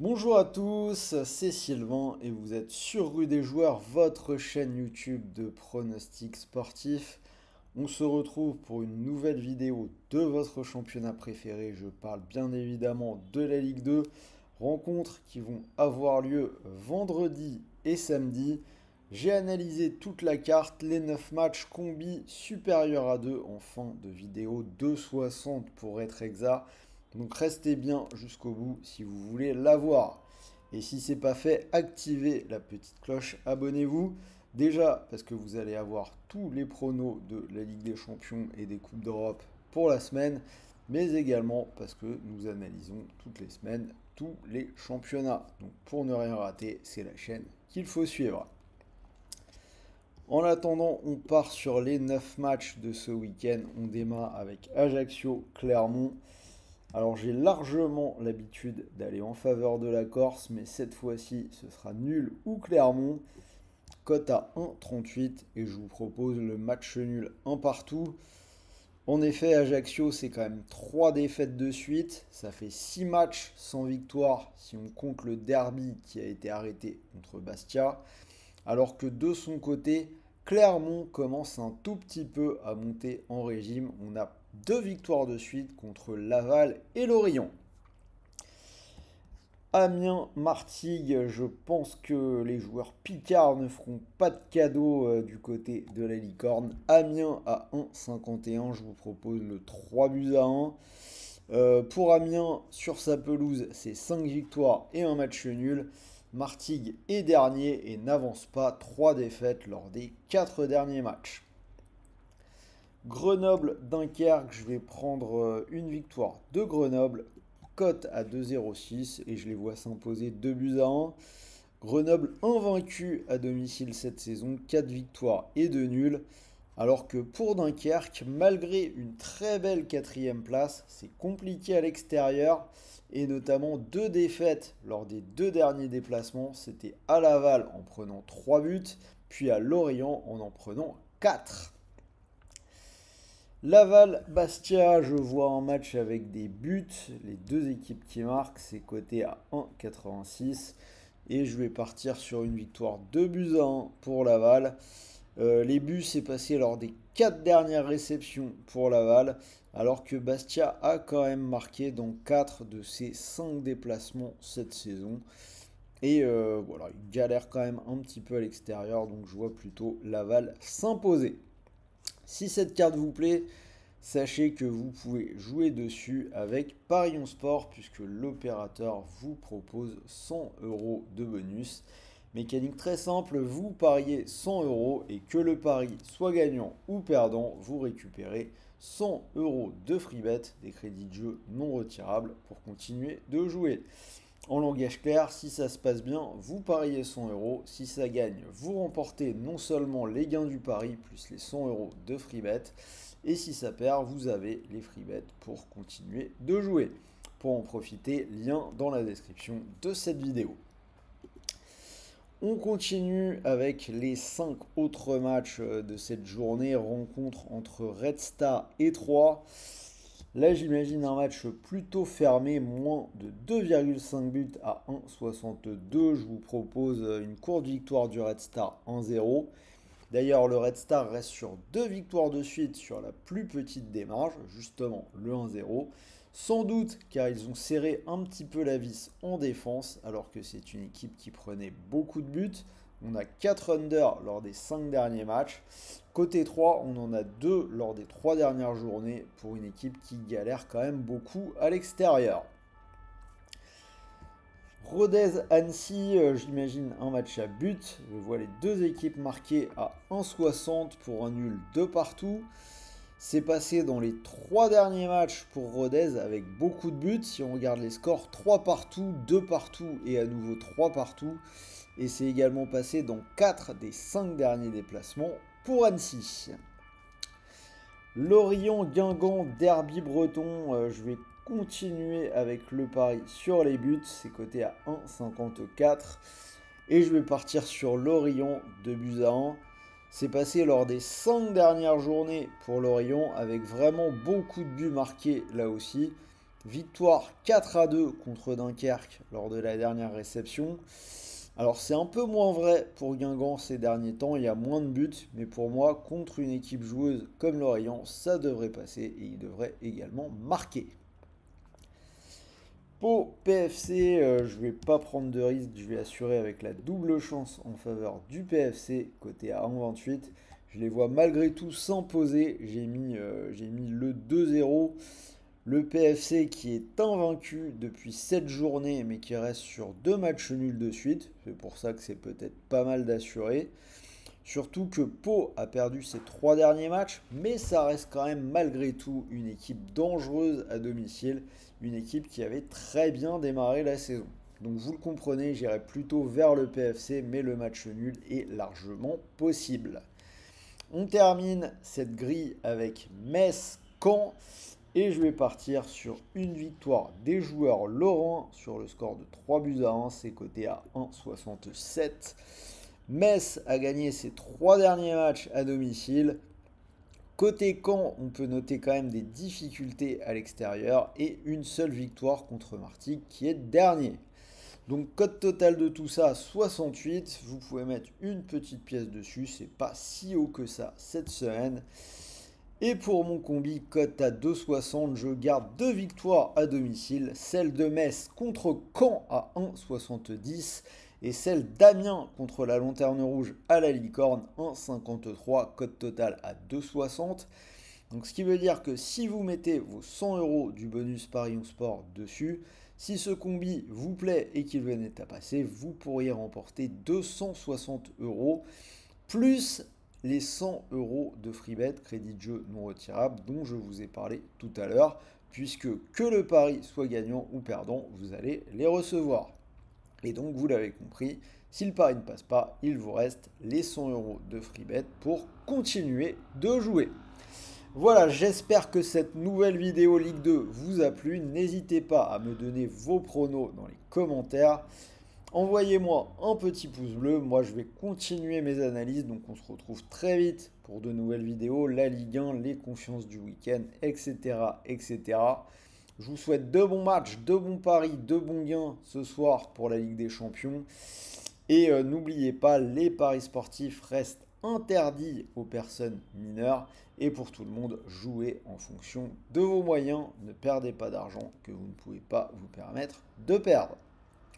Bonjour à tous, c'est Sylvain et vous êtes sur Rue des Joueurs, votre chaîne YouTube de pronostics sportifs. On se retrouve pour une nouvelle vidéo de votre championnat préféré. Je parle bien évidemment de la Ligue 2. Rencontres qui vont avoir lieu vendredi et samedi. J'ai analysé toute la carte, les 9 matchs combi supérieurs à 2 en fin de vidéo, 2,60 pour être exact. Donc restez bien jusqu'au bout si vous voulez la voir. Et si ce n'est pas fait, activez la petite cloche, abonnez-vous. Déjà parce que vous allez avoir tous les pronos de la Ligue des Champions et des Coupes d'Europe pour la semaine, mais également parce que nous analysons toutes les semaines tous les championnats. Donc pour ne rien rater, c'est la chaîne qu'il faut suivre. En attendant, on part sur les 9 matchs de ce week-end. On démarre avec Ajaccio-Clermont. Alors j'ai largement l'habitude d'aller en faveur de la Corse, mais cette fois-ci ce sera nul ou Clermont. Cote à 1,38 et je vous propose le match nul un partout. En effet, Ajaccio c'est quand même 3 défaites de suite. Ça fait 6 matchs sans victoire si on compte le derby qui a été arrêté contre Bastia. Alors que de son côté, Clermont commence un tout petit peu à monter en régime. On a 2 victoires de suite contre Laval et Lorient. Amiens-Martigues, je pense que les joueurs picards ne feront pas de cadeau du côté de la licorne. Amiens à 1,51, je vous propose le 3 buts à 1. Pour Amiens, sur sa pelouse, c'est 5 victoires et un match nul. Martigues est dernier et n'avance pas, 3 défaites lors des 4 derniers matchs. Grenoble-Dunkerque, je vais prendre une victoire de Grenoble, cote à 2,06 et je les vois s'imposer 2 buts à 1. Grenoble invaincu à domicile cette saison, 4 victoires et 2 nuls. Alors que pour Dunkerque, malgré une très belle quatrième place, c'est compliqué à l'extérieur et notamment 2 défaites lors des 2 derniers déplacements. C'était à Laval en prenant 3 buts, puis à Lorient en prenant 4. Laval-Bastia, je vois un match avec des buts, les deux équipes qui marquent, c'est coté à 1,86 et je vais partir sur une victoire 2 buts à 1 pour Laval. Les buts, c'est passé lors des 4 dernières réceptions pour Laval, alors que Bastia a quand même marqué dans 4 de ses 5 déplacements cette saison. Et voilà, il galère quand même un petit peu à l'extérieur, donc je vois plutôt Laval s'imposer. Si cette carte vous plaît, sachez que vous pouvez jouer dessus avec Parion Sport puisque l'opérateur vous propose 100 euros de bonus. Mécanique très simple, vous pariez 100 euros et que le pari soit gagnant ou perdant, vous récupérez 100 euros de free bet, des crédits de jeu non retirables pour continuer de jouer. En langage clair, si ça se passe bien, vous pariez 100 euros. Si ça gagne, vous remportez non seulement les gains du pari plus les 100 euros de free bet. Et si ça perd, vous avez les free bets pour continuer de jouer. Pour en profiter, lien dans la description de cette vidéo. On continue avec les 5 autres matchs de cette journée. Rencontre entre Red Star et 3. Là, j'imagine un match plutôt fermé, moins de 2,5 buts à 1,62. Je vous propose une courte victoire du Red Star 1-0. D'ailleurs, le Red Star reste sur 2 victoires de suite sur la plus petite des marges, justement le 1-0. Sans doute car ils ont serré un petit peu la vis en défense, alors que c'est une équipe qui prenait beaucoup de buts. On a 4 under lors des 5 derniers matchs. Côté 3, on en a 2 lors des 3 dernières journées pour une équipe qui galère quand même beaucoup à l'extérieur. Rodez-Annecy, j'imagine un match à but. Je vois les deux équipes marquées à 1,60 pour un nul de partout. C'est passé dans les 3 derniers matchs pour Rodez avec beaucoup de buts. Si on regarde les scores, 3 partout, 2 partout et à nouveau 3 partout. Et c'est également passé dans 4 des 5 derniers déplacements pour Annecy. Lorient-Guingamp, derby breton, je vais continuer avec le pari sur les buts, c'est coté à 1,54 et je vais partir sur Lorient 2 buts à 1. C'est passé lors des 5 dernières journées pour Lorient avec vraiment beaucoup de buts marqués là aussi Victoire 4-2 contre Dunkerque lors de la dernière réception. Alors c'est un peu moins vrai pour Guingamp ces derniers temps, il y a moins de buts, mais pour moi, contre une équipe joueuse comme Lorient, ça devrait passer et il devrait également marquer. Pau PFC, je vais pas prendre de risque, je vais assurer avec la double chance en faveur du PFC, côté à 1,28. Je les vois malgré tout s'imposer, j'ai mis le 2-0. Le PFC qui est invaincu depuis 7 journées mais qui reste sur 2 matchs nuls de suite. C'est pour ça que c'est peut-être pas mal d'assurer. Surtout que Pau a perdu ses 3 derniers matchs, mais ça reste quand même malgré tout une équipe dangereuse à domicile. Une équipe qui avait très bien démarré la saison. Donc vous le comprenez, j'irai plutôt vers le PFC, mais le match nul est largement possible. On termine cette grille avec Metz-Caen. Et je vais partir sur une victoire des joueurs lorrains sur le score de 3 buts à 1. C'est coté à 1,67. Metz a gagné ses 3 derniers matchs à domicile. Côté Caen, on peut noter quand même des difficultés à l'extérieur et une seule victoire contre Martigues qui est dernier. Donc cote total de tout ça 68, vous pouvez mettre une petite pièce dessus, c'est pas si haut que ça cette semaine. Et pour mon combi cote à 2,60, je garde 2 victoires à domicile, celle de Metz contre Caen à 1,70 et celle d'Amiens contre la Lanterne Rouge à la Licorne 1,53, cote totale à 2,60. Donc ce qui veut dire que si vous mettez vos 100 € du bonus Paris on Sport dessus, si ce combi vous plaît et qu'il venait à passer, vous pourriez remporter 260 € plus les 100 € de freebet, crédit de jeu non retirable, dont je vous ai parlé tout à l'heure, puisque que le pari soit gagnant ou perdant, vous allez les recevoir. Et donc, vous l'avez compris, si le pari ne passe pas, il vous reste les 100 € de freebet pour continuer de jouer. Voilà, j'espère que cette nouvelle vidéo Ligue 2 vous a plu. N'hésitez pas à me donner vos pronos dans les commentaires. Envoyez-moi un petit pouce bleu, moi je vais continuer mes analyses, donc on se retrouve très vite pour de nouvelles vidéos, la Ligue 1, les confiances du week-end, etc., etc. Je vous souhaite de bons matchs, de bons paris, de bons gains ce soir pour la Ligue des Champions. Et n'oubliez pas, les paris sportifs restent interdits aux personnes mineures. Et pour tout le monde, jouez en fonction de vos moyens. Ne perdez pas d'argent que vous ne pouvez pas vous permettre de perdre.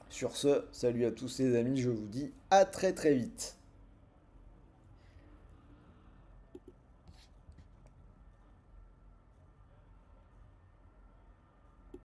Sur ce, salut à tous les amis, je vous dis à très très vite.